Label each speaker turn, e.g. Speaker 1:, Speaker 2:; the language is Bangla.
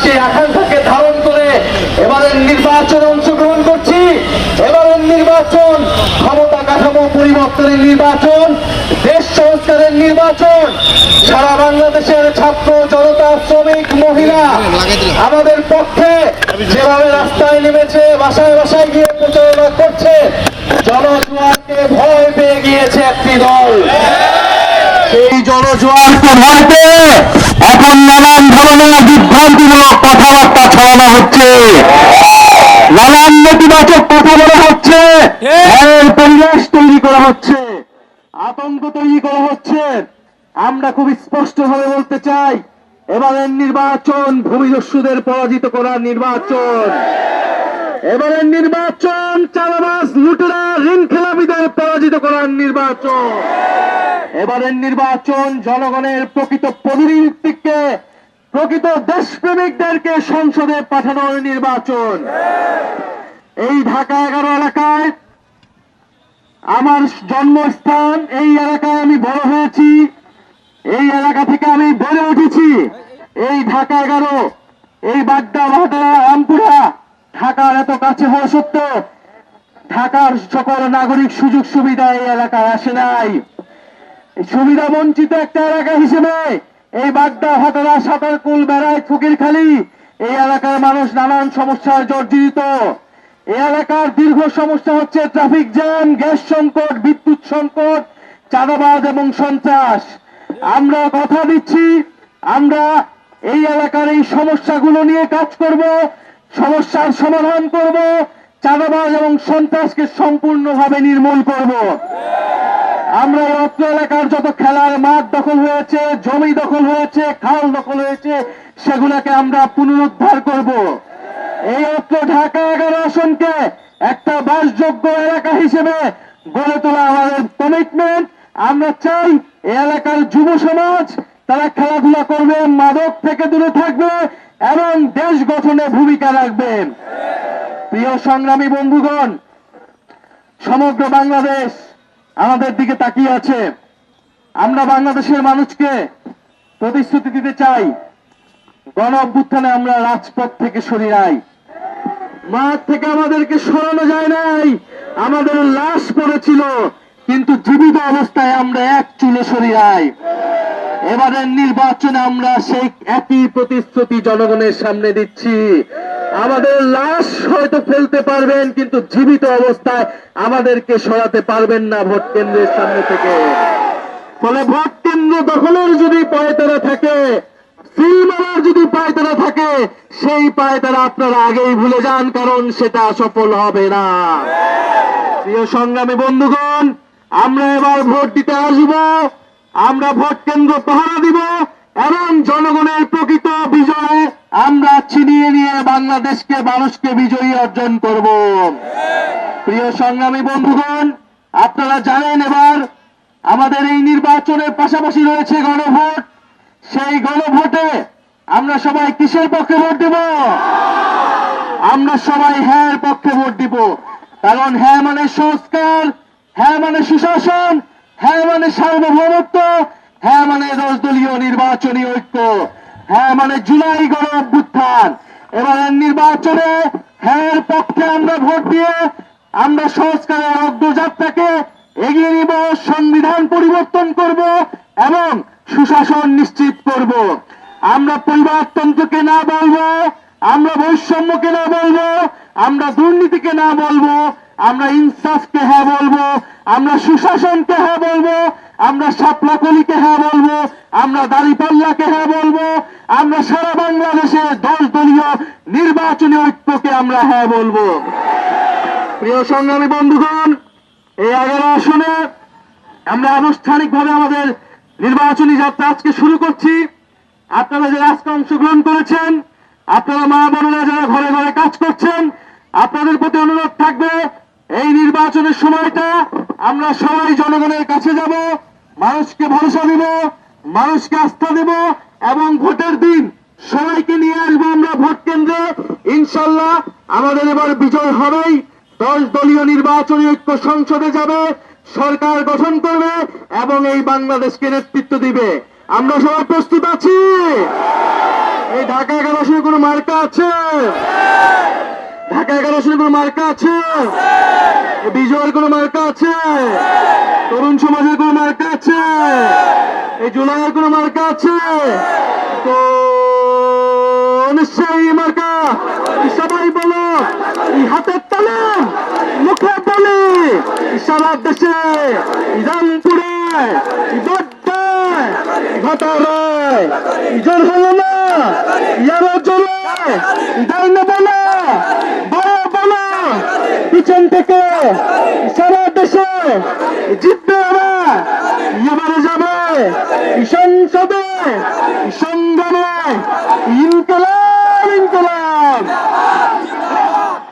Speaker 1: সেই আকাঙ্ক্ষাকে ধারণ করে এবারের নির্বাচনে অংশগ্রহণ করছি। এবারের নির্বাচন ক্ষমতা কাঠামো পরিবর্তনের নির্বাচন, দেশ সংস্কারের নির্বাচন। সারা বাংলাদেশের ছাত্র জনতা, শ্রমিক, মহিলা আমাদের পক্ষে যেভাবে রাস্তায় নেমেছে, বাসায় বাসায় গিয়ে প্রচারণা করছে, জনজোয়ারকে ভয় পেয়ে গিয়েছে একটি দল। সেই জনজোয়ারকে ভয় পেয়ে এখন নানান ধরনের বিভ্রান্তিমূলক কথাবার্তা ছড়ানো হচ্ছে, নানান নেতিবাচক কথা বলা হচ্ছে, ভয়ের পরিবেশ তৈরি করা হচ্ছে, আতঙ্ক তৈরি করা হচ্ছে। আমরা খুব স্পষ্টভাবে বলতে চাই, এবারের নির্বাচন ভূমিদস্যুদের পরাজিত করার নির্বাচন। এবারের নির্বাচন চাঁদাবাজ, লুটেরা, ঋণ খেলাপিদের পরাজিত করার নির্বাচন। এবারের নির্বাচন জনগণের প্রকৃত প্রতিনিধিত্বকে, প্রকৃত দেশপ্রেমিকদেরকে সংসদে পাঠানোর নির্বাচন। এই ঢাকা 11 এলাকায় আমার জন্মস্থান, এই এলাকায় আমি বড় হয়েছি, এই এলাকা থেকে আমি বেড়ে উঠেছি। এই ঢাকা 11, এই বাড্ডা, ভাটারা, রামপুরা ঢাকার এত কাছে হওয়া সত্ত্বেও ঢাকার সকল নাগরিক সুযোগ সুবিধা এই এলাকায় আসে নাই। সুবিধা বঞ্চিত একটা এলাকা হিসেবে এই বাড্ডা, ভাটারা, সাঁতারকুল, বেড়াই, ফকিরখালী এই এলাকার মানুষ নানান সমস্যার জর্জরিত। এই এলাকার দীর্ঘ সমস্যা হচ্ছে ট্রাফিক জ্যাম, গ্যাস সংকট, বিদ্যুৎ সংকট, চাঁদাবাজ এবং সন্ত্রাস। আমরা কথা দিচ্ছি, আমরা এই এলাকার এই সমস্যাগুলো নিয়ে কাজ করব, সমস্যার সমাধান করব, চাঁদাবাজ এবং সন্ত্রাসকে সম্পূর্ণভাবে নির্মূল করব। আমরা এই অত্র এলাকার যত খেলার মাঠ দখল হয়েছে, জমি দখল হয়েছে, খাল দখল হয়েছে, সেগুলোকে আমরা পুনরুদ্ধার করব। এই অত্র ঢাকা 11 আসনকে একটা বাসযোগ্য এলাকা হিসেবে গড়ে তোলা আমাদের কমিটমেন্ট। আমরা চাই এই এলাকার যুব সমাজ তারা খেলাধুলা করবে, মাদক থেকে দূরে থাকবে এবং দেশ গঠনে ভূমিকা রাখবে। প্রিয় সংগ্রামী বন্ধুগণ, সমগ্র বাংলাদেশ আমাদের দিকে তাকিয়ে আছে। আমরা বাংলাদেশের মানুষকে প্রতিশ্রুতি দিতে চাই, গণ অভ্যুত্থানে আমরা রাজপথ থেকে সরে নাই, মাঠ থেকে আমাদেরকে সরানো যায় নাই, আমাদের লাশ পড়েছিল, কিন্তু জীবিত অবস্থায় আমরা এক চুলে সরে নাই। এবারের নির্বাচনে আমরা সেই একই প্রতিশ্রুতি জনগণের সামনে দিচ্ছি। আমাদের লাশ হয়তো ফেলতে পারবেন, কিন্তু জীবিত অবস্থায় আমাদেরকে সরাতে পারবেন না ভোট কেন্দ্রের সামনে থেকে। ফলে ভোট কেন্দ্র দখলের যদি পায়তারা থাকে, সিল মারার যদি পায়তারা থাকে, সেই পায়তারা আপনারা আগেই ভুলে যান, কারণ সেটা সফল হবে না। প্রিয় সংগ্রামী বন্ধুগণ, আমরা এবার ভোট দিতে আসব, আমরা ভোট কেন্দ্র পাহারা দিব এবং জনগণের প্রকৃত বিজয়ে আমরা ছিনিয়ে নিয়ে বাংলাদেশকে, মানুষকে বিজয়ী অর্জন করব। প্রিয় সংগ্রামী বন্ধুগণ, আপনারা জানেন এবার আমাদের এই নির্বাচনের পাশাপাশি রয়েছে গণভোট। সেই গণভোটে আমরা সবাই কিসের পক্ষে ভোট দেব? আমরা সবাই হ্যাঁ পক্ষে ভোট দিব। কারণ হ্যাঁ মানে সংস্কার, হ্যাঁ মানে সুশাসন, হ্যাঁ মানে সার্বভৌমত্ব, হ্যাঁ মানে 10 দলীয় নির্বাচনী ঐক্য, হ্যাঁ মানে জুলাই গণ অভ্যুত্থান। এবারের নির্বাচনে হ্যাঁ পক্ষে আমরা ভোট দিয়ে আমরা সংস্কারের অগ্রযাত্রাকে এগিয়ে নিব, সংবিধান পরিবর্তন করব এবং সুশাসন নিশ্চিত করব। আমরা পরিবারতন্ত্রকে না বলবো, আমরা বৈষম্যকে না বলবো, আমরা দুর্নীতিকে না বলবো, আমরা ইনসাফকে হ্যাঁ বলবো, আমরা সুশাসনকে হ্যাঁ বলবো, আমরা শাপলাকলিকে হ্যাঁ বলবো, আমরা দাঁড়িপাল্লাকে হ্যাঁ বলবো, আমরা সারা বাংলাদেশে 10 দলীয় নির্বাচনী ঐক্যকে আমরা হ্যাঁ বলবো। প্রিয় সংগ্রামী বন্ধুগণ, এই 11 আসনে আমরা আনুষ্ঠানিকভাবে আমাদের নির্বাচনী যাত্রা আজকে শুরু করছি। আপনারা যারা আজকে অংশগ্রহণ করেছেন, আপনারা মা বোনেরা যারা ঘরে ঘরে কাজ করছেন, আপনাদের প্রতি অনুরোধ থাকবে এই নির্বাচনের সময়টা আমরা সবাই জনগণের কাছে যাব, মানুষকে ভরসা দিব, মানুষকে আস্থা দেব এবং ভোটের দিন সবাইকে নিয়ে আসবো আমরা ভোট কেন্দ্রে। ইনশাল্লাহ আমাদের এবার বিজয় হবেই। 10 দলীয় নির্বাচনী ঐক্য সংসদে যাবে, সরকার গঠন করবে এবং এই বাংলাদেশকে নেতৃত্ব দিবে। আমরা সবাই প্রস্তুত আছি। এই ঢাকা 11 আসনে কোনো মার্কা আছে? ঢাকা 11 আসনে কোনো মার্কা আছে? এই বিজয়ের কোনো মার্কা আছে? তরুণ সমাজের কোনো মার্কা আছে? এই জুলাইয়ের কোনো মার্কা আছে? তো নিশ্চয়ই মার্কা সবাই বলো, এই হাতের তালে মুখে বলি, সারা দেশে রামপুরে ঘটারায় জোর হলো না, ইয়ারো জোরে দেয় না বলে বড় বলো পিছন থেকে সারা দেশে জিতবে ওরা, এবারে যাবে সংসদে